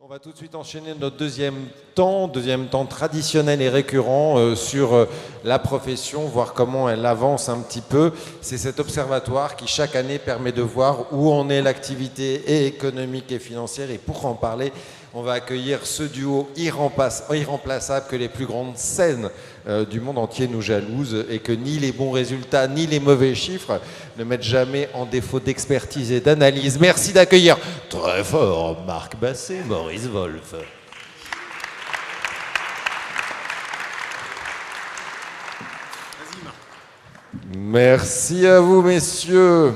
On va tout de suite enchaîner notre deuxième temps traditionnel et récurrent sur la profession, voir comment elle avance un petit peu. C'est cet observatoire qui chaque année permet de voir où en est l'activité économique et financière. Et pour en parler, on va accueillir ce duo irremplaçable que les plus grandes scènes du monde entier nous jalousent et que ni les bons résultats ni les mauvais chiffres ne mettent jamais en défaut d'expertise et d'analyse. Merci d'accueillir très fort Marc Basset, Maurice Wolf. Merci à vous, messieurs.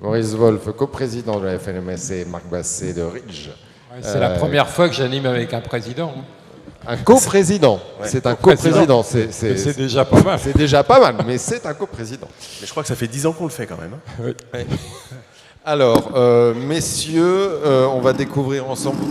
Maurice Wolf, coprésident de la FNMSC, Marc Basset de Ridge. C'est la première fois que j'anime avec un président. Un coprésident, c'est un coprésident. C'est déjà pas mal. C'est déjà pas mal, mais c'est un coprésident. Mais je crois que ça fait 10 ans qu'on le fait quand même. Oui. Alors, messieurs, on va découvrir ensemble,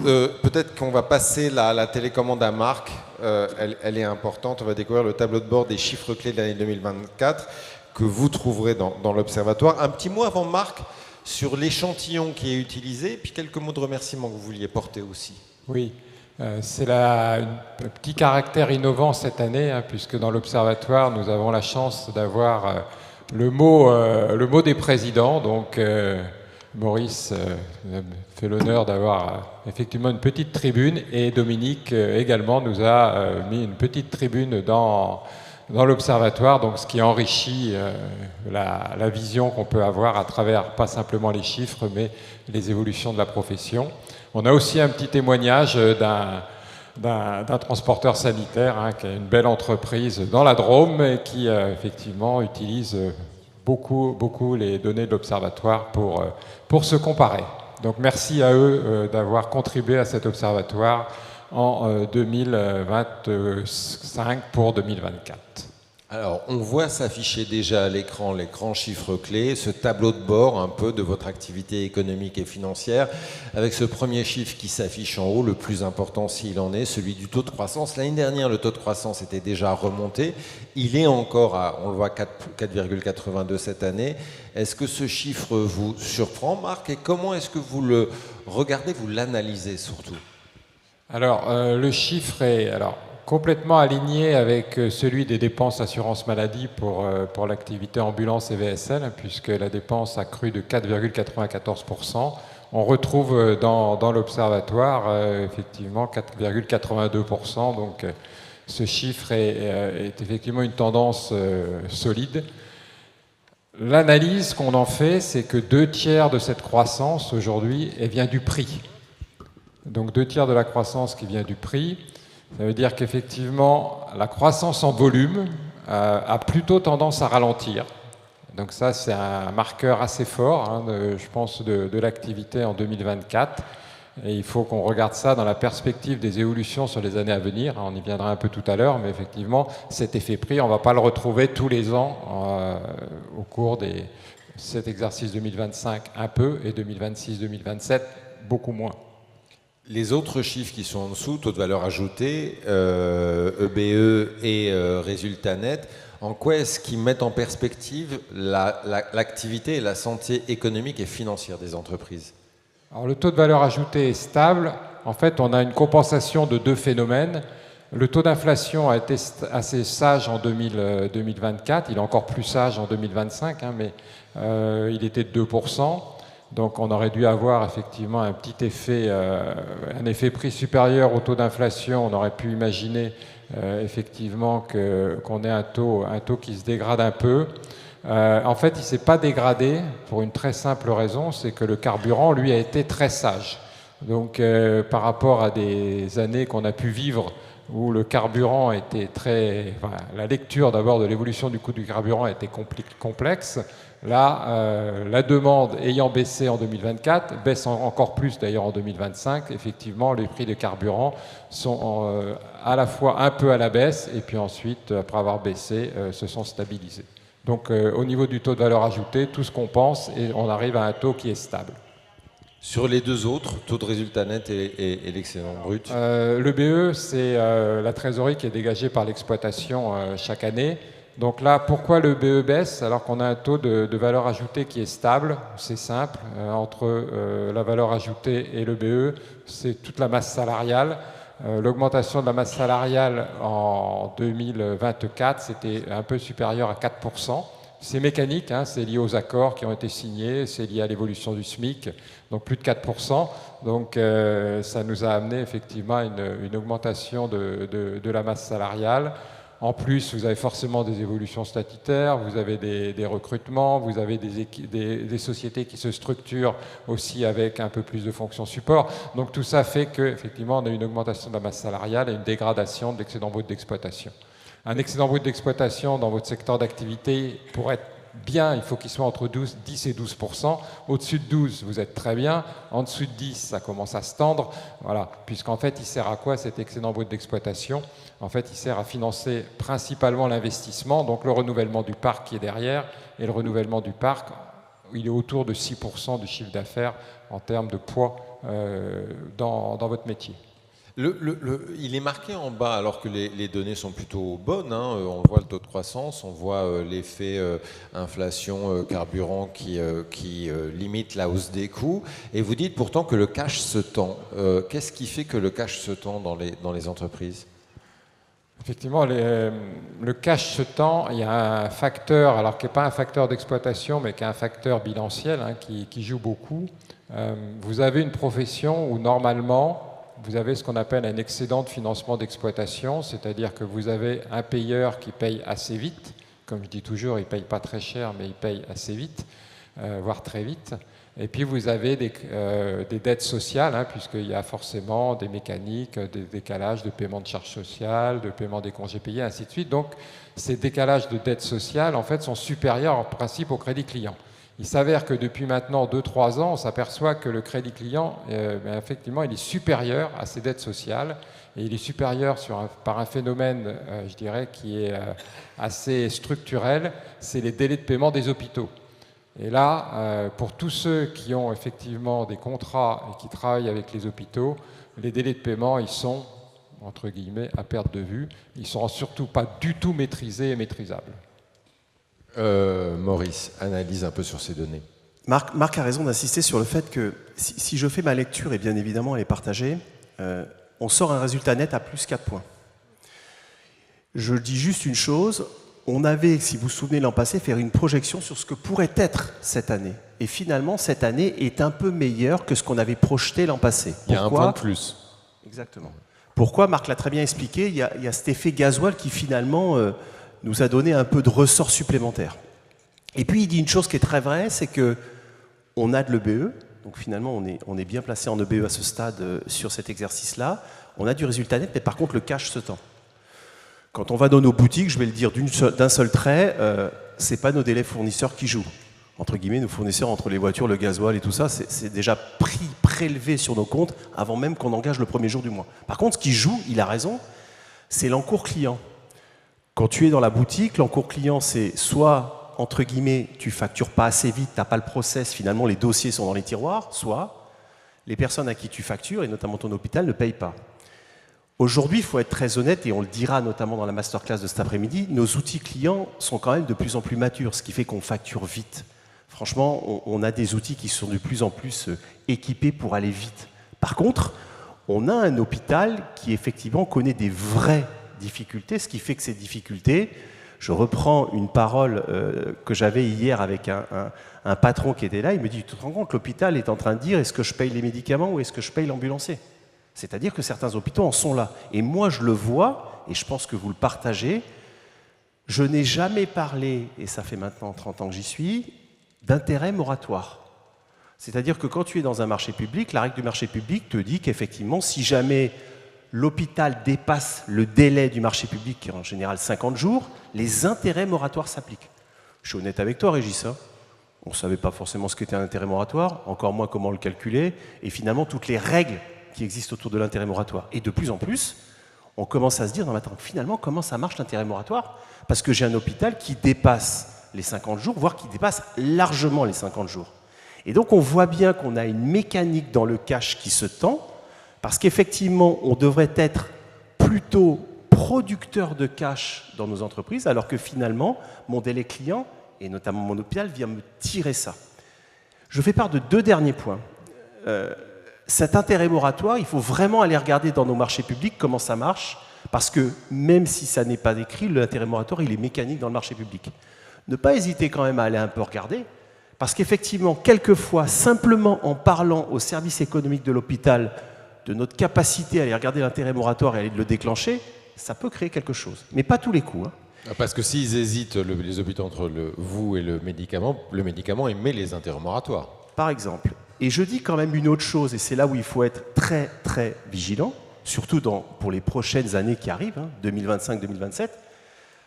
peut-être qu'on va passer la télécommande à Marc, elle est importante, on va découvrir le tableau de bord des chiffres clés de l'année 2024 que vous trouverez dans l'Observatoire. Un petit mot avant Marc sur l'échantillon qui est utilisé, puis quelques mots de remerciement que vous vouliez porter aussi. Oui, c'est un petit caractère innovant cette année, puisque dans l'Observatoire, nous avons la chance d'avoir le mot des présidents. Donc, Maurice fait l'honneur d'avoir effectivement une petite tribune, et Dominique également nous a mis une petite tribune dans l'Observatoire, donc ce qui enrichit la vision qu'on peut avoir à travers pas simplement les chiffres, mais les évolutions de la profession. On a aussi un petit témoignage d'un transporteur sanitaire qui a une belle entreprise dans la Drôme et qui effectivement utilise beaucoup les données de l'Observatoire pour se comparer. Donc merci à eux d'avoir contribué à cet Observatoire en 2025 pour 2024. Alors, on voit s'afficher déjà à l'écran les grands chiffres clés, ce tableau de bord un peu de votre activité économique et financière, avec ce premier chiffre qui s'affiche en haut, le plus important s'il en est, celui du taux de croissance. L'année dernière, le taux de croissance était déjà remonté. Il est encore à, on le voit, 4,82 cette année. Est-ce que ce chiffre vous surprend, Marc, et comment est-ce que vous le regardez, vous l'analysez surtout? Alors, le chiffre est complètement aligné avec celui des dépenses assurance maladie pour l'activité ambulance et VSL, puisque la dépense a cru de 4,94%. On retrouve dans l'Observatoire effectivement 4,82%. Donc, ce chiffre est effectivement une tendance solide. L'analyse qu'on en fait, c'est que 2/3 de cette croissance aujourd'hui vient du prix. Donc 2/3 de la croissance qui vient du prix, ça veut dire qu'effectivement la croissance en volume a plutôt tendance à ralentir. Donc ça, c'est un marqueur assez fort, je pense, de l'activité en 2024. Et il faut qu'on regarde ça dans la perspective des évolutions sur les années à venir. On y viendra un peu tout à l'heure, mais effectivement, cet effet prix, on ne va pas le retrouver tous les ans au cours de cet exercice 2025 un peu, et 2026-2027 beaucoup moins. Les autres chiffres qui sont en dessous, taux de valeur ajoutée, EBE et résultat net, en quoi est-ce qu'ils mettent en perspective l'activité et la santé économique et financière des entreprises? Alors, le taux de valeur ajoutée est stable. En fait, on a une compensation de deux phénomènes. Le taux d'inflation a été assez sage en 2024. Il est encore plus sage en 2025, mais il était de 2%. Donc on aurait dû avoir effectivement un petit effet, un effet prix supérieur au taux d'inflation. On aurait pu imaginer effectivement qu'on ait un taux qui se dégrade un peu. En fait, il ne s'est pas dégradé pour une très simple raison, c'est que le carburant, lui, a été très sage. Donc par rapport à des années qu'on a pu vivre où le carburant était la lecture d'abord de l'évolution du coût du carburant était complexe. Là, la demande ayant baissé en 2024, baisse encore plus d'ailleurs en 2025, effectivement, les prix des carburants sont à la fois un peu à la baisse et puis ensuite, après avoir baissé, se sont stabilisés. Donc au niveau du taux de valeur ajoutée, tout ce qu'on pense, et on arrive à un taux qui est stable. Sur les deux autres, taux de résultat net et l'excédent brut? Le BE, c'est la trésorerie qui est dégagée par l'exploitation chaque année. Donc là, pourquoi le BE baisse alors qu'on a un taux de valeur ajoutée qui est stable? C'est simple, entre la valeur ajoutée et le BE, c'est toute la masse salariale. L'augmentation de la masse salariale en 2024, c'était un peu supérieur à 4%. C'est mécanique, hein, c'est lié aux accords qui ont été signés, c'est lié à l'évolution du SMIC, donc plus de 4%. Donc ça nous a amené effectivement une augmentation de la masse salariale. En plus, vous avez forcément des évolutions statutaires, vous avez des recrutements, vous avez des sociétés qui se structurent aussi avec un peu plus de fonctions support. Donc tout ça fait qu'effectivement, on a une augmentation de la masse salariale et une dégradation de l'excédent brut d'exploitation. Un excédent brut d'exploitation dans votre secteur d'activité, pour être bien, il faut qu'il soit entre 10 et 12%. Au-dessus de 12, vous êtes très bien. En dessous de 10, ça commence à se tendre. Voilà. Puisqu'en fait, il sert à quoi cet excédent brut d'exploitation? En fait, il sert à financer principalement l'investissement, donc le renouvellement du parc qui est derrière. Et le renouvellement du parc, il est autour de 6% du chiffre d'affaires en termes de poids dans votre métier. Il est marqué en bas alors que les données sont plutôt bonnes, hein. On voit le taux de croissance, on voit l'effet inflation carburant qui limite la hausse des coûts, et vous dites pourtant que le cash se tend. Qu'est-ce qui fait que le cash se tend dans les entreprises? Effectivement, le cash se tend. Il y a un facteur, alors qui n'est pas un facteur d'exploitation, mais qui est un facteur bilanciel, hein, qui joue beaucoup. Vous avez une profession où normalement, vous avez ce qu'on appelle un excédent de financement d'exploitation, c'est-à-dire que vous avez un payeur qui paye assez vite. Comme je dis toujours, il ne paye pas très cher, mais il paye assez vite, voire très vite. Et puis vous avez des dettes sociales, hein, puisqu'il y a forcément des mécaniques, des décalages de paiement de charges sociales, de paiement des congés payés, ainsi de suite. Donc ces décalages de dettes sociales, en fait, sont supérieurs en principe au crédit client. Il s'avère que depuis maintenant 2-3 ans, on s'aperçoit que le crédit client, effectivement, il est supérieur à ses dettes sociales. Et il est supérieur par un phénomène, je dirais, qui est assez structurel, c'est les délais de paiement des hôpitaux. Et là, pour tous ceux qui ont effectivement des contrats et qui travaillent avec les hôpitaux, les délais de paiement, ils sont, entre guillemets, à perte de vue. Ils ne sont surtout pas du tout maîtrisés et maîtrisables. Maurice, analyse un peu sur ces données. Marc a raison d'insister sur le fait que si je fais ma lecture, et bien évidemment elle est partagée, on sort un résultat net à plus 4 points. Je dis juste une chose, on avait, si vous vous souvenez l'an passé, fait une projection sur ce que pourrait être cette année. Et finalement, cette année est un peu meilleure que ce qu'on avait projeté l'an passé. Il y a un point de plus. Exactement. Pourquoi? Marc l'a très bien expliqué, il y a cet effet gasoil qui finalement nous a donné un peu de ressort supplémentaire. Et puis il dit une chose qui est très vraie, c'est qu'on a de l'EBE, donc finalement on est bien placé en EBE à ce stade sur cet exercice-là, on a du résultat net, mais par contre le cash se tend. Quand on va dans nos boutiques, je vais le dire d'un seul trait, ce n'est pas nos délais fournisseurs qui jouent. Entre guillemets, nos fournisseurs entre les voitures, le gasoil et tout ça, c'est déjà prélevé sur nos comptes avant même qu'on engage le premier jour du mois. Par contre, ce qui joue, il a raison, c'est l'encours client. Quand tu es dans la boutique, l'encours client, c'est soit, entre guillemets, tu factures pas assez vite, tu n'as pas le process, finalement les dossiers sont dans les tiroirs, soit les personnes à qui tu factures, et notamment ton hôpital, ne payent pas. Aujourd'hui, il faut être très honnête, et on le dira notamment dans la masterclass de cet après-midi, nos outils clients sont quand même de plus en plus matures, ce qui fait qu'on facture vite. Franchement, on a des outils qui sont de plus en plus équipés pour aller vite. Par contre, on a un hôpital qui effectivement connaît des vraies difficultés, ce qui fait que ces difficultés, je reprends une parole que j'avais hier avec un patron qui était là, il me dit, tu te rends compte, l'hôpital est en train de dire, est-ce que je paye les médicaments ou est-ce que je paye l'ambulancier? C'est-à-dire que certains hôpitaux en sont là. Et moi, je le vois, et je pense que vous le partagez, je n'ai jamais parlé, et ça fait maintenant 30 ans que j'y suis, d'intérêt moratoire. C'est-à-dire que quand tu es dans un marché public, la règle du marché public te dit qu'effectivement, si jamais l'hôpital dépasse le délai du marché public, qui est en général 50 jours, les intérêts moratoires s'appliquent. Je suis honnête avec toi, Régis. On ne savait pas forcément ce qu'était un intérêt moratoire, encore moins comment le calculer, et finalement toutes les règles qui existent autour de l'intérêt moratoire. Et de plus en plus, on commence à se dire, non, mais attends, finalement, comment ça marche l'intérêt moratoire? Parce que j'ai un hôpital qui dépasse les 50 jours, voire qui dépasse largement les 50 jours. Et donc on voit bien qu'on a une mécanique dans le cash qui se tend, parce qu'effectivement, on devrait être plutôt producteur de cash dans nos entreprises, alors que finalement, mon délai client, et notamment mon hôpital, vient me tirer ça. Je fais part de 2 derniers points. Cet intérêt moratoire, il faut vraiment aller regarder dans nos marchés publics comment ça marche, parce que même si ça n'est pas écrit, l'intérêt moratoire, il est mécanique dans le marché public. Ne pas hésiter quand même à aller un peu regarder, parce qu'effectivement, quelquefois, simplement en parlant au service économique de l'hôpital de notre capacité à aller regarder l'intérêt moratoire et à aller le déclencher, ça peut créer quelque chose. Mais pas tous les coups. Parce que s'ils hésitent, les hôpitaux, entre vous et le médicament émet les intérêts moratoires. Par exemple. Et je dis quand même une autre chose, et c'est là où il faut être très très vigilant, surtout pour les prochaines années qui arrivent, 2025-2027,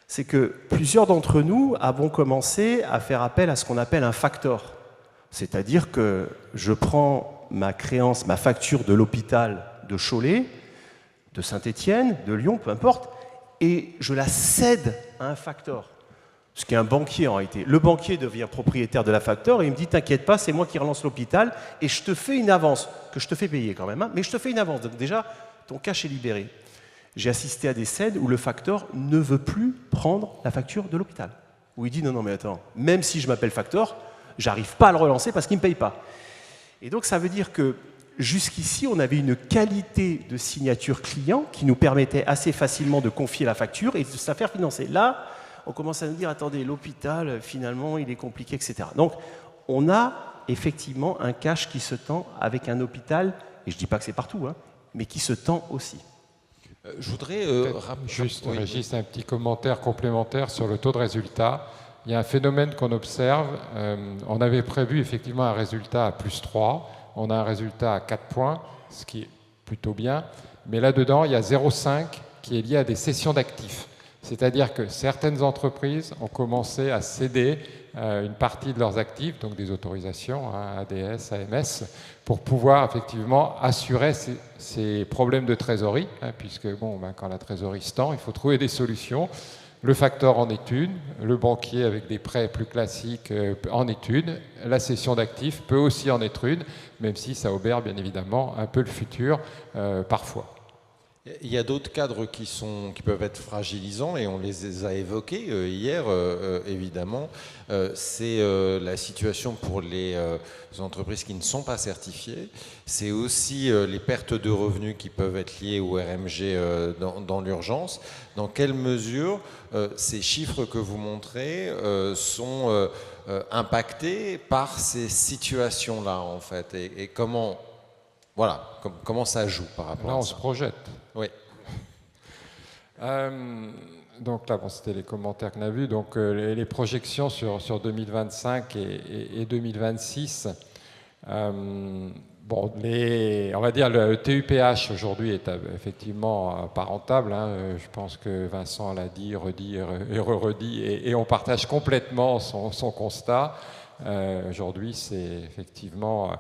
c'est que plusieurs d'entre nous avons commencé à faire appel à ce qu'on appelle un factor. C'est-à-dire que je prends ma créance, ma facture de l'hôpital de Cholet, de Saint-Étienne, de Lyon, peu importe, et je la cède à un factor. Ce qui est un banquier en réalité. Le banquier devient propriétaire de la factor et il me dit « T'inquiète pas, c'est moi qui relance l'hôpital et je te fais une avance, que je te fais payer quand même, mais je te fais une avance. Donc déjà, ton cash est libéré. » J'ai assisté à des scènes où le factor ne veut plus prendre la facture de l'hôpital. Où il dit « Non, mais attends, même si je m'appelle factor, j'arrive pas à le relancer parce qu'il ne me paye pas. » Et donc ça veut dire que jusqu'ici, on avait une qualité de signature client qui nous permettait assez facilement de confier la facture et de se la faire financer. Là, on commence à nous dire, attendez, l'hôpital, finalement, il est compliqué, etc. Donc, on a effectivement un cash qui se tend avec un hôpital, et je ne dis pas que c'est partout, mais qui se tend aussi. Je voudrais juste, Régis, un petit commentaire complémentaire sur le taux de résultat. Il y a un phénomène qu'on observe. On avait prévu effectivement un résultat à +3. On a un résultat à 4 points, ce qui est plutôt bien. Mais là-dedans, il y a 0,5 qui est lié à des cessions d'actifs. C'est-à-dire que certaines entreprises ont commencé à céder une partie de leurs actifs, donc des autorisations, ADS, AMS, pour pouvoir effectivement assurer ces problèmes de trésorerie, puisque quand la trésorerie se tend, il faut trouver des solutions. Le facteur en est une, le banquier avec des prêts plus classiques en est une, la cession d'actifs peut aussi en être une, même si ça obère bien évidemment un peu le futur parfois. Il y a d'autres cadres qui peuvent être fragilisants et on les a évoqués hier, évidemment. C'est la situation pour les entreprises qui ne sont pas certifiées. C'est aussi les pertes de revenus qui peuvent être liées au RMG dans l'urgence. Dans quelle mesure ces chiffres que vous montrez sont impactés par ces situations-là, en fait, et comment... Voilà, comment ça joue par rapport à ça? Là, on se projette. Oui. Donc là, c'était les commentaires qu'on a vus. Donc les projections sur 2025 et 2026. On va dire le TUPH aujourd'hui est effectivement pas rentable. Je pense que Vincent l'a dit, redit et redit, et on partage complètement son constat. Aujourd'hui, c'est effectivement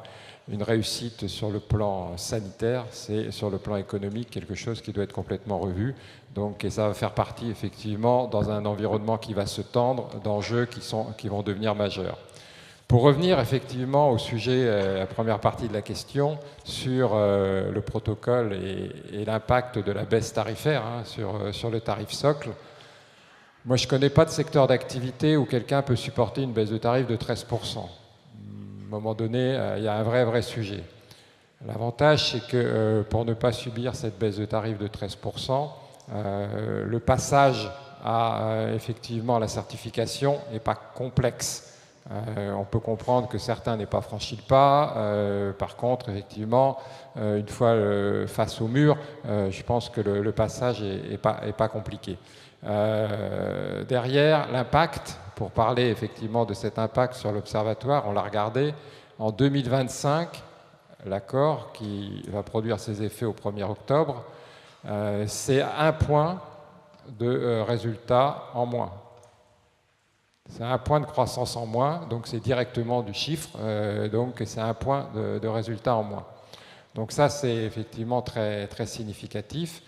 une réussite sur le plan sanitaire, c'est sur le plan économique quelque chose qui doit être complètement revu. Donc, et ça va faire partie effectivement dans un environnement qui va se tendre d'enjeux qui vont devenir majeurs. Pour revenir effectivement au sujet, la première partie de la question, sur le protocole et l'impact de la baisse tarifaire sur le tarif socle, moi je ne connais pas de secteur d'activité où quelqu'un peut supporter une baisse de tarif de 13%. À un moment donné, il y a un vrai sujet. L'avantage, c'est que pour ne pas subir cette baisse de tarif de 13%, le passage à effectivement la certification n'est pas complexe. On peut comprendre que certains n'aient pas franchi le pas. Par contre, effectivement, une fois face au mur, je pense que le passage n'est pas compliqué. Derrière, l'impact, pour parler effectivement de cet impact sur l'Observatoire, on l'a regardé, en 2025, l'accord qui va produire ses effets au 1er octobre, c'est 1 point de résultat en moins. C'est 1 point de croissance en moins, donc c'est directement du chiffre, donc c'est 1 point de résultat en moins. Donc ça, c'est effectivement très significatif.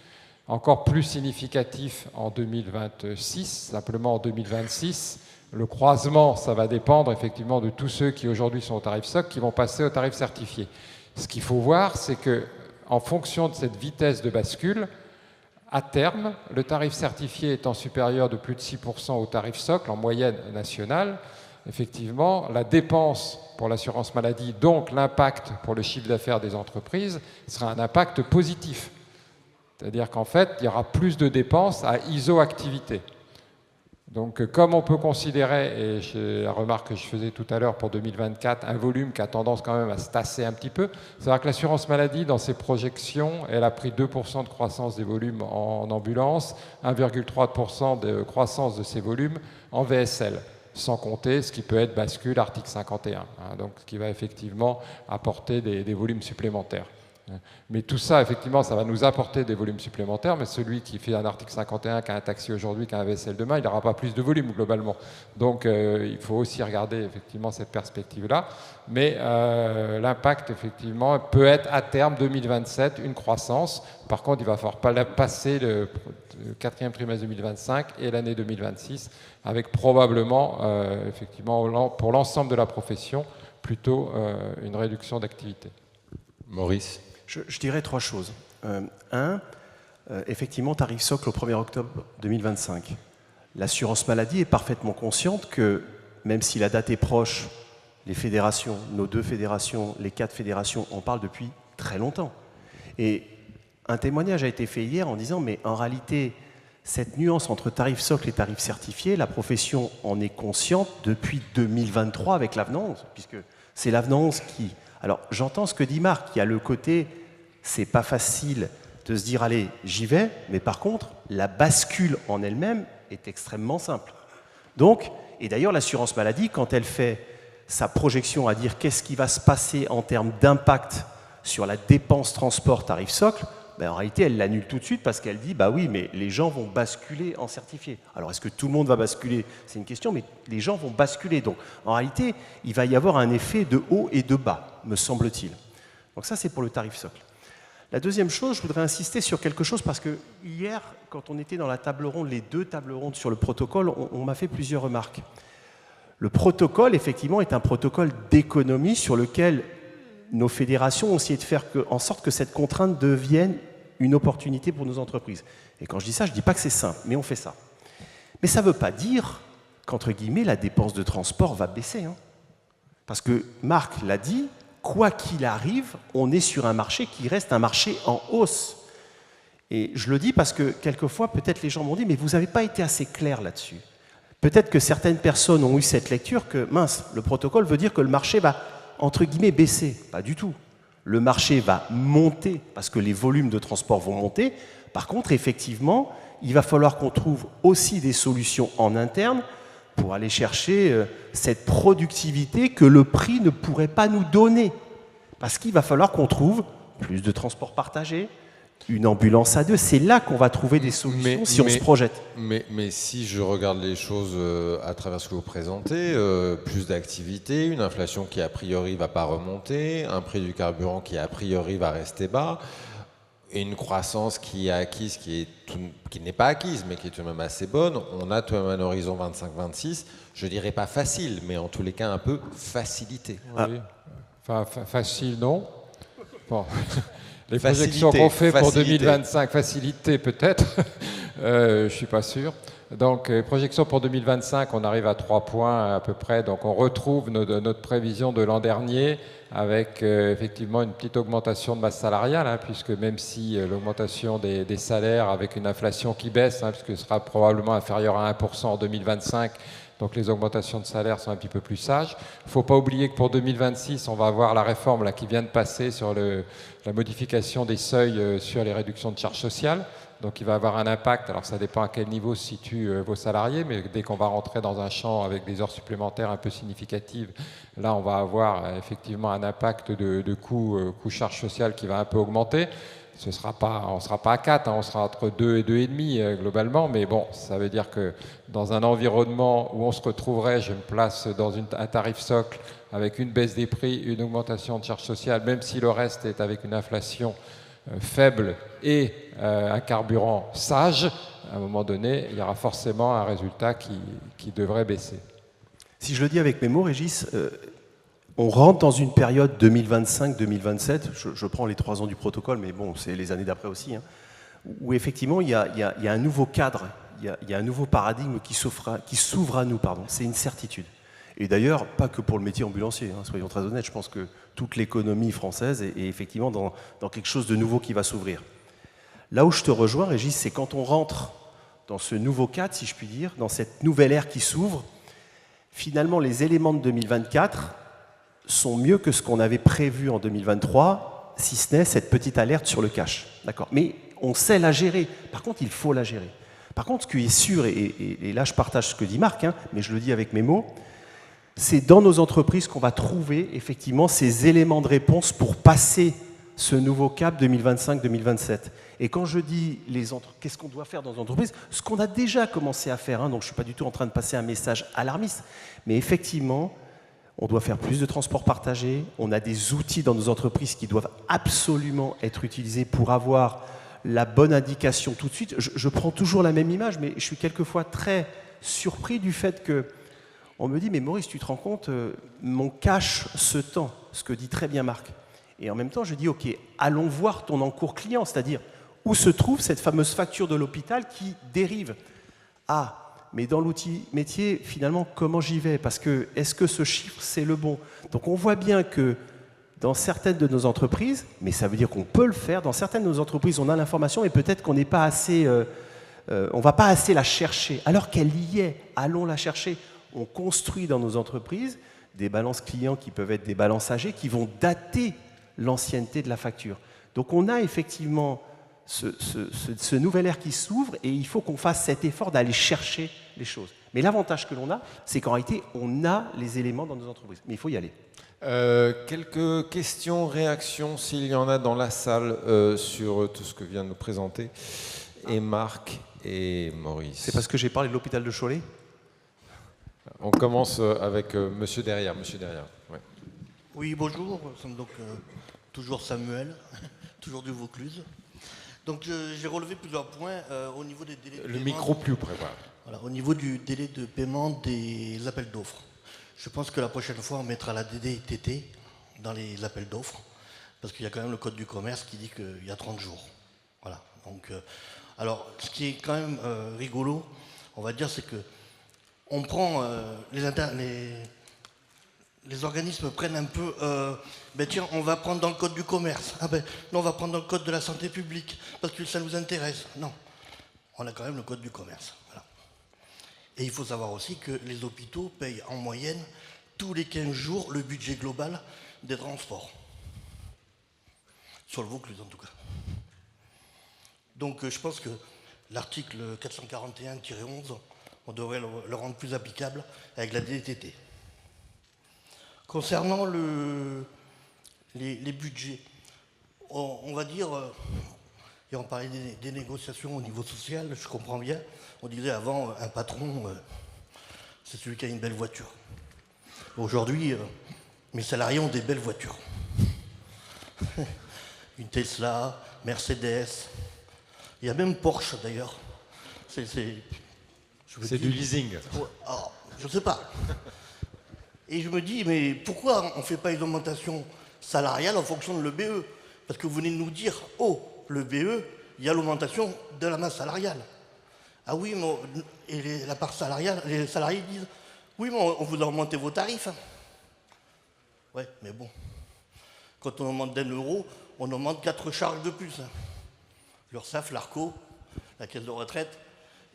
Encore plus significatif en 2026, simplement en 2026, le croisement, ça va dépendre effectivement de tous ceux qui aujourd'hui sont au tarif socle qui vont passer au tarif certifié. Ce qu'il faut voir, c'est qu'en fonction de cette vitesse de bascule, À terme, le tarif certifié étant supérieur de plus de 6% au tarif socle en moyenne nationale, effectivement, la dépense pour l'assurance maladie, donc l'impact pour le chiffre d'affaires des entreprises, sera un impact positif. C'est-à-dire qu'en fait, il y aura plus de dépenses à iso-activité. Donc, comme on peut considérer, et la remarque que je faisais tout à l'heure pour 2024, un volume qui a tendance quand même à se tasser un petit peu, c'est-à-dire que l'assurance maladie, dans ses projections, elle a pris 2% de croissance des volumes en ambulance, 1,3% de croissance de ces volumes en VSL, sans compter ce qui peut être bascule article 51, hein, donc ce qui va effectivement apporter des volumes supplémentaires. Mais tout ça, effectivement, ça va nous apporter des volumes supplémentaires, mais celui qui fait un article 51, qui a un taxi aujourd'hui, qui a un VSL demain, il n'aura pas plus de volume globalement. Donc il faut aussi regarder effectivement cette perspective-là. Mais l'impact, effectivement, peut être à terme 2027 une croissance. Par contre, il va falloir passer le quatrième trimestre 2025 et l'année 2026, avec probablement, effectivement, pour l'ensemble de la profession, plutôt une réduction d'activité. Maurice? Je dirais trois choses. Effectivement, tarif socle au 1er octobre 2025. L'assurance maladie est parfaitement consciente que, même si la date est proche, les fédérations, nos 2 fédérations, les 4 fédérations, en parlent depuis très longtemps. Et un témoignage a été fait hier en disant, mais en réalité, cette nuance entre tarif socle et tarif certifié, la profession en est consciente depuis 2023 avec l'avenance, puisque c'est l'avenance qui... Alors, j'entends ce que dit Marc, il y a le côté, c'est pas facile de se dire, allez, j'y vais, mais par contre, la bascule en elle-même est extrêmement simple. Donc, et d'ailleurs, l'assurance maladie, quand elle fait sa projection à dire qu'est-ce qui va se passer en termes d'impact sur la dépense transport tarif socle, ben en réalité, elle l'annule tout de suite parce qu'elle dit, bah oui, mais les gens vont basculer en certifié. Alors, est-ce que tout le monde va basculer? C'est une question, mais les gens vont basculer. Donc, en réalité, il va y avoir un effet de haut et de bas, me semble-t-il. Donc ça, c'est pour le tarif socle. La deuxième chose, je voudrais insister sur quelque chose parce que hier, quand on était dans la table ronde, les 2 tables rondes sur le protocole, on m'a fait plusieurs remarques. Le protocole, effectivement, est un protocole d'économie sur lequel nos fédérations ont essayé de faire en sorte que cette contrainte devienne une opportunité pour nos entreprises. Et quand je dis ça, je ne dis pas que c'est simple, mais on fait ça. Mais ça ne veut pas dire qu'entre guillemets, la dépense de transport va baisser. Hein. Parce que Marc l'a dit, quoi qu'il arrive, on est sur un marché qui reste un marché en hausse. Et je le dis parce que quelquefois, peut-être les gens m'ont dit, mais vous n'avez pas été assez clair là-dessus. Peut-être que certaines personnes ont eu cette lecture que, mince, le protocole veut dire que le marché va, entre guillemets, baisser. Pas du tout. Le marché va monter parce que les volumes de transport vont monter. Par contre, effectivement, il va falloir qu'on trouve aussi des solutions en interne pour aller chercher cette productivité que le prix ne pourrait pas nous donner. Parce qu'il va falloir qu'on trouve plus de transport partagé, une ambulance à 2. C'est là qu'on va trouver des solutions si on se projette. Mais si je regarde les choses à travers ce que vous présentez, plus d'activité, une inflation qui a priori ne va pas remonter, un prix du carburant qui a priori va rester bas, et une croissance qui est acquise, qui n'est pas acquise, mais qui est tout de même assez bonne. On a tout de même un horizon 25-26, je dirais pas facile, mais en tous les cas un peu facilité. Oui. Enfin, facile, non. Bon. Les projections qu'on fait pour 2025, facilité peut-être, je ne suis pas sûr. Donc, projection pour 2025, on arrive à 3 points à peu près. Donc, on retrouve notre prévision de l'an dernier avec effectivement une petite augmentation de masse salariale, hein, puisque même si l'augmentation des salaires avec une inflation qui baisse, hein, puisque ce sera probablement inférieur à 1% en 2025, donc les augmentations de salaire sont un petit peu plus sages. Il ne faut pas oublier que pour 2026, on va avoir la réforme là, qui vient de passer sur la modification des seuils sur les réductions de charges sociales. Donc il va avoir un impact, alors ça dépend à quel niveau se situent vos salariés, mais dès qu'on va rentrer dans un champ avec des heures supplémentaires un peu significatives, là on va avoir effectivement un impact de coût charge sociale qui va un peu augmenter. On ne sera pas à 4, hein, on sera entre 2 et 2,5 globalement, mais bon, ça veut dire que dans un environnement où on se retrouverait, je me place dans un tarif socle avec une baisse des prix, une augmentation de charges sociales, même si le reste est avec une inflation faible et un carburant sage, à un moment donné, il y aura forcément un résultat qui devrait baisser. Si je le dis avec mes mots, Régis, on rentre dans une période 2025-2027, je prends les 3 ans du protocole, mais bon, c'est les années d'après aussi, hein, où effectivement il y a un nouveau cadre, il y a un nouveau paradigme qui s'ouvre à nous, pardon. C'est une certitude. Et d'ailleurs, pas que pour le métier ambulancier, hein, soyons très honnêtes, je pense que toute l'économie française est effectivement dans quelque chose de nouveau qui va s'ouvrir. Là où je te rejoins, Régis, c'est quand on rentre dans ce nouveau cadre, si je puis dire, dans cette nouvelle ère qui s'ouvre, finalement les éléments de 2024 sont mieux que ce qu'on avait prévu en 2023, si ce n'est cette petite alerte sur le cash. D'accord. Mais on sait la gérer. Par contre, il faut la gérer. Par contre, ce qui est sûr, et là je partage ce que dit Marc, hein, mais je le dis avec mes mots, c'est dans nos entreprises qu'on va trouver effectivement ces éléments de réponse pour passer ce nouveau cap 2025-2027. Et quand je dis qu'est-ce qu'on doit faire dans les entreprises, ce qu'on a déjà commencé à faire, hein, donc je ne suis pas du tout en train de passer un message alarmiste, mais effectivement, on doit faire plus de transports partagés, on a des outils dans nos entreprises qui doivent absolument être utilisés pour avoir la bonne indication tout de suite. Je prends toujours la même image, mais je suis quelquefois très surpris du fait que on me dit, mais Maurice, tu te rends compte, mon cash se tend, ce que dit très bien Marc. Et en même temps, je dis, ok, allons voir ton encours client, c'est-à-dire où se trouve cette fameuse facture de l'hôpital qui dérive. Ah, mais dans l'outil métier, finalement, comment j'y vais? Parce que, est-ce que ce chiffre, c'est le bon? Donc on voit bien que dans certaines de nos entreprises, mais ça veut dire qu'on peut le faire, dans certaines de nos entreprises, on a l'information, mais peut-être qu'on n'est pas assez, on ne va pas assez la chercher, alors qu'elle y est, allons la chercher. On construit dans nos entreprises des balances clients qui peuvent être des balances âgées qui vont dater l'ancienneté de la facture. Donc on a effectivement ce nouvel ère qui s'ouvre et il faut qu'on fasse cet effort d'aller chercher les choses. Mais l'avantage que l'on a, c'est qu'en réalité, on a les éléments dans nos entreprises. Mais il faut y aller. Quelques questions, réactions, s'il y en a dans la salle sur tout ce que vient de nous présenter. Et Marc et Maurice. C'est parce que j'ai parlé de l'hôpital de Cholet ? On commence avec monsieur derrière. Ouais. Oui, bonjour, nous sommes donc toujours Samuel, toujours du Vaucluse. Donc j'ai relevé plusieurs points au niveau des délais de paiement. Le micro plus près, Voilà, au niveau du délai de paiement des appels d'offres. Je pense que la prochaine fois, on mettra la DDTT dans les appels d'offres, parce qu'il y a quand même le code du commerce qui dit qu'il y a 30 jours. Voilà. Donc, alors, ce qui est quand même rigolo, on va dire, c'est que on prend les organismes prennent un peu, ben tiens, on va prendre dans le code du commerce. Ah ben non, on va prendre dans le code de la santé publique parce que ça nous intéresse. Non, on a quand même le code du commerce. Voilà. Et il faut savoir aussi que les hôpitaux payent en moyenne tous les 15 jours le budget global des transports. Sur le Vaucluse en tout cas. Donc je pense que l'article 441-11, on devrait le rendre plus applicable avec la DTT. Concernant les budgets, on va dire, et on parlait des négociations au niveau social, je comprends bien, on disait avant, un patron, c'est celui qui a une belle voiture. Aujourd'hui, mes salariés ont des belles voitures. Une Tesla, Mercedes, il y a même Porsche d'ailleurs. C'est du leasing. Oh, je ne sais pas. Et je me dis, mais pourquoi on ne fait pas une augmentation salariale en fonction de l'EBE? Parce que vous venez de nous dire, oh, l'EBE, il y a l'augmentation de la masse salariale. Ah oui, mais et la part salariale, les salariés disent, oui, mais on vous a augmenté vos tarifs. Hein. Ouais, mais bon, quand on augmente d'1 euro, on augmente 4 charges de plus. Hein. L'URSSAF, l'ARCO, la caisse de retraite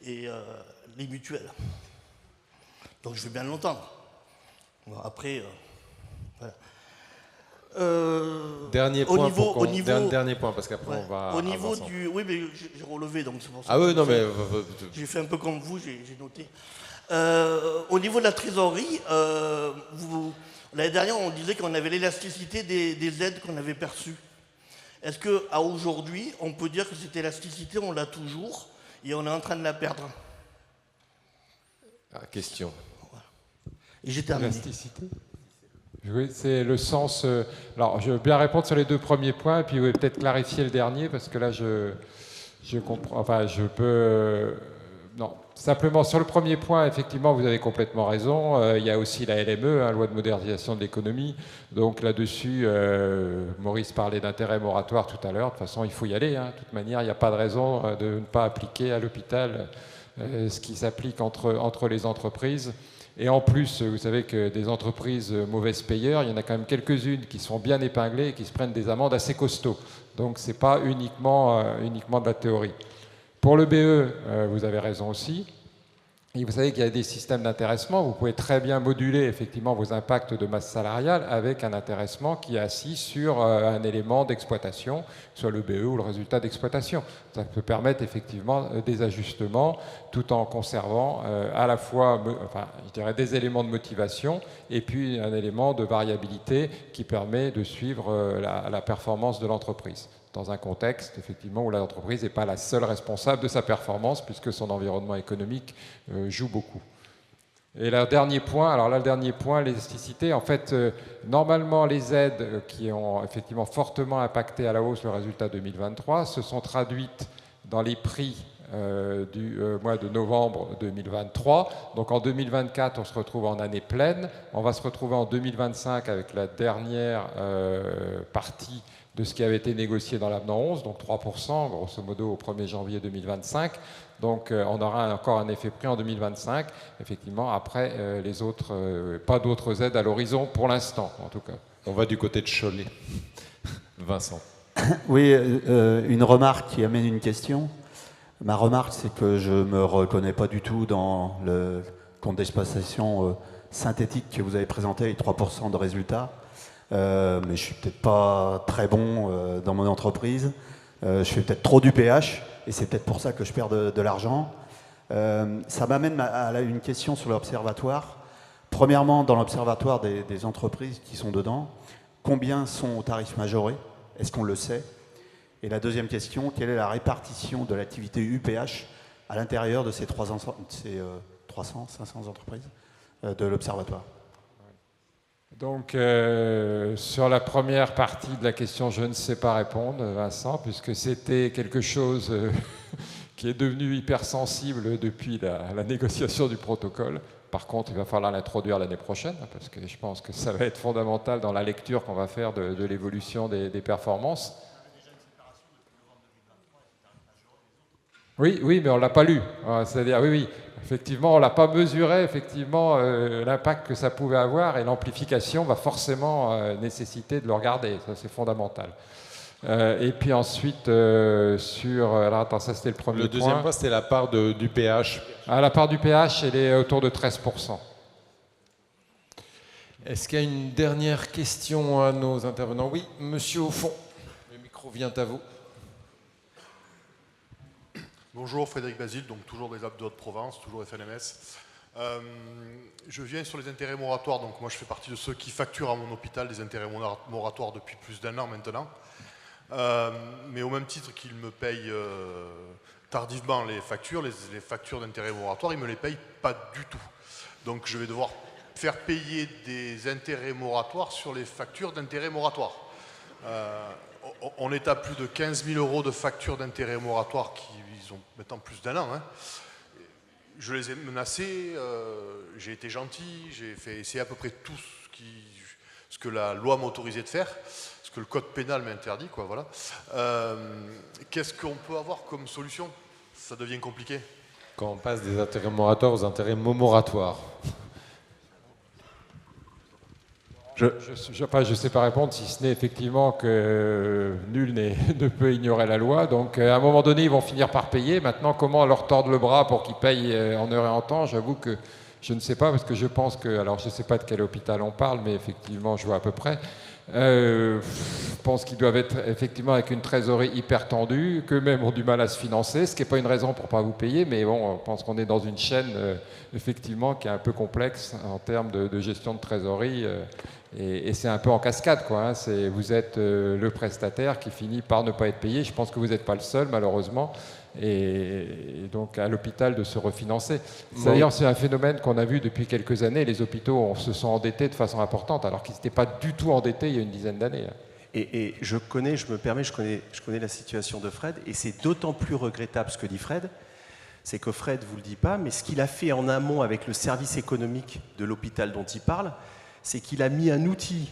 et les mutuelles. Donc je vais bien l'entendre. Bon, après, voilà. Dernier point, dernier point, parce qu'après on va. Au niveau du. Oui, mais j'ai relevé, donc c'est pour ça. Ah oui, non, mais. J'ai fait un peu comme vous, j'ai noté. Au niveau de la trésorerie, l'année dernière, on disait qu'on avait l'élasticité des aides qu'on avait perçues. Est-ce qu'à aujourd'hui, on peut dire que cette élasticité, on l'a toujours et on est en train de la perdre? Question. Voilà. Et j'ai terminé. L'élasticité ? Oui, c'est le sens. Alors, je veux bien répondre sur les 2 premiers points, et puis peut-être clarifier le dernier, parce que là, je comprends. Enfin, je peux. Non, simplement sur le premier point, effectivement, vous avez complètement raison. Il y a aussi la LME, loi de modernisation de l'économie. Donc là-dessus, Maurice parlait d'intérêt moratoire tout à l'heure. De toute façon, il faut y aller. De toute manière, il n'y a pas de raison de ne pas appliquer à l'hôpital ce qui s'applique entre les entreprises. Et en plus, vous savez que des entreprises mauvaises payeurs, il y en a quand même quelques-unes qui sont bien épinglées et qui se prennent des amendes assez costauds. Donc ce n'est pas uniquement de la théorie. Pour le BE, vous avez raison aussi. Et vous savez qu'il y a des systèmes d'intéressement. Vous pouvez très bien moduler effectivement vos impacts de masse salariale avec un intéressement qui est assis sur un élément d'exploitation, soit le BE ou le résultat d'exploitation. Ça peut permettre effectivement des ajustements tout en conservant à la fois, je dirais, des éléments de motivation et puis un élément de variabilité qui permet de suivre la performance de l'entreprise, dans un contexte effectivement où l'entreprise n'est pas la seule responsable de sa performance puisque son environnement économique joue beaucoup. Et le dernier point, l'élasticité, en fait, normalement les aides qui ont effectivement fortement impacté à la hausse le résultat 2023 se sont traduites dans les prix du mois de novembre 2023. Donc en 2024, on se retrouve en année pleine. On va se retrouver en 2025 avec la dernière partie de ce qui avait été négocié dans l'avenant 11, donc 3%, grosso modo au 1er janvier 2025. Donc on aura encore un effet prix en 2025. Effectivement, après, les autres, pas d'autres aides à l'horizon pour l'instant, en tout cas. On va du côté de Cholet. Vincent. Oui, une remarque qui amène une question. Ma remarque, c'est que je ne me reconnais pas du tout dans le compte d'exploitation synthétique que vous avez présenté avec 3% de résultats. Mais je ne suis peut-être pas très bon dans mon entreprise. Je fais peut-être trop du PH et c'est peut-être pour ça que je perds de l'argent. Ça m'amène à une question sur l'observatoire. Premièrement, dans l'observatoire des entreprises qui sont dedans, combien sont au tarif majoré? Est-ce qu'on le sait? Et la deuxième question, quelle est la répartition de l'activité UPH à l'intérieur de ces 300, 500 entreprises de l'observatoire? Donc, sur la première partie de la question, je ne sais pas répondre, Vincent, puisque c'était quelque chose qui est devenu hypersensible depuis la négociation du protocole. Par contre, il va falloir l'introduire l'année prochaine, parce que je pense que ça va être fondamental dans la lecture qu'on va faire de l'évolution des performances. Oui, mais on ne l'a pas lu. C'est-à-dire, oui, effectivement, on ne l'a pas mesuré, effectivement, l'impact que ça pouvait avoir, et l'amplification va forcément nécessiter de le regarder. Ça, c'est fondamental. Et puis ensuite, alors attends, ça c'était le premier point. Le deuxième point, c'était la part du PH. La part du PH, elle est autour de 13%. Est-ce qu'il y a une dernière question à nos intervenants? Oui, monsieur au fond. Le micro vient à vous. Bonjour, Frédéric Basile, donc toujours des Alpes de Haute-Provence, toujours FNMS. Je viens sur les intérêts moratoires, donc moi je fais partie de ceux qui facturent à mon hôpital des intérêts moratoires depuis plus d'1 an maintenant. Mais au même titre qu'ils me payent tardivement les factures d'intérêts moratoires, ils ne me les payent pas du tout. Donc je vais devoir faire payer des intérêts moratoires sur les factures d'intérêts moratoires. On est à plus de 15 000 € de factures d'intérêts moratoires qui ont maintenant plus d'1 an. Je les ai menacés, j'ai été gentil, j'ai fait essayer à peu près tout ce que la loi m'a autorisé de faire, ce que le code pénal m'interdit, quoi, voilà. Qu'est-ce qu'on peut avoir comme solution? Ça devient compliqué. Quand on passe des intérêts moratoires aux intérêts momoratoires. Je ne sais pas répondre, si ce n'est effectivement que nul ne peut ignorer la loi. Donc à un moment donné, ils vont finir par payer. Maintenant, comment leur tordre le bras pour qu'ils payent en heure et en temps? J'avoue que je ne sais pas, parce que je pense que... Alors je ne sais pas de quel hôpital on parle, mais effectivement, je vois à peu près. Je pense qu'ils doivent être effectivement avec une trésorerie hyper tendue, qu'eux-mêmes ont du mal à se financer, ce qui n'est pas une raison pour ne pas vous payer, mais bon, je pense qu'on est dans une chaîne effectivement qui est un peu complexe en termes de gestion de trésorerie, et c'est un peu en cascade, quoi. Vous êtes le prestataire qui finit par ne pas être payé. Je pense que vous n'êtes pas le seul, malheureusement, et donc à l'hôpital de se refinancer. D'ailleurs, c'est un phénomène qu'on a vu depuis quelques années. Les hôpitaux se sont endettés de façon importante, alors qu'ils n'étaient pas du tout endettés il y a une dizaine d'années. Et je connais la situation de Fred, et c'est d'autant plus regrettable ce que dit Fred, c'est que Fred ne vous le dit pas, mais ce qu'il a fait en amont avec le service économique de l'hôpital dont il parle, c'est qu'il a mis un outil.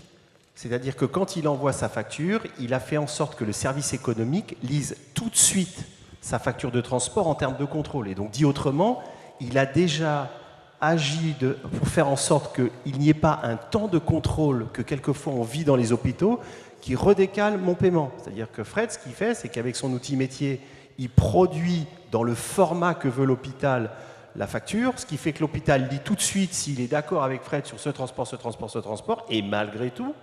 C'est-à-dire que quand il envoie sa facture, il a fait en sorte que le service économique lise tout de suite sa facture de transport en termes de contrôle. Et donc, dit autrement, il a déjà agi pour faire en sorte qu'il n'y ait pas un temps de contrôle que quelquefois on vit dans les hôpitaux qui redécale mon paiement. C'est-à-dire que Fred, ce qu'il fait, c'est qu'avec son outil métier, il produit dans le format que veut l'hôpital la facture, ce qui fait que l'hôpital dit tout de suite s'il est d'accord avec Fred sur ce transport, et malgré tout,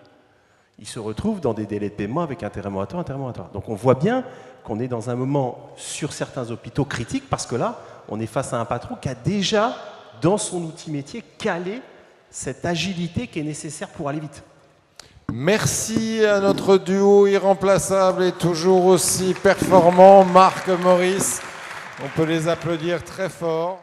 il se retrouve dans des délais de paiement avec intérêt moratoire. Donc on voit bien qu'on est dans un moment sur certains hôpitaux critiques, parce que là, on est face à un patron qui a déjà, dans son outil métier, calé cette agilité qui est nécessaire pour aller vite. Merci à notre duo irremplaçable et toujours aussi performant, Marc Maurice. On peut les applaudir très fort.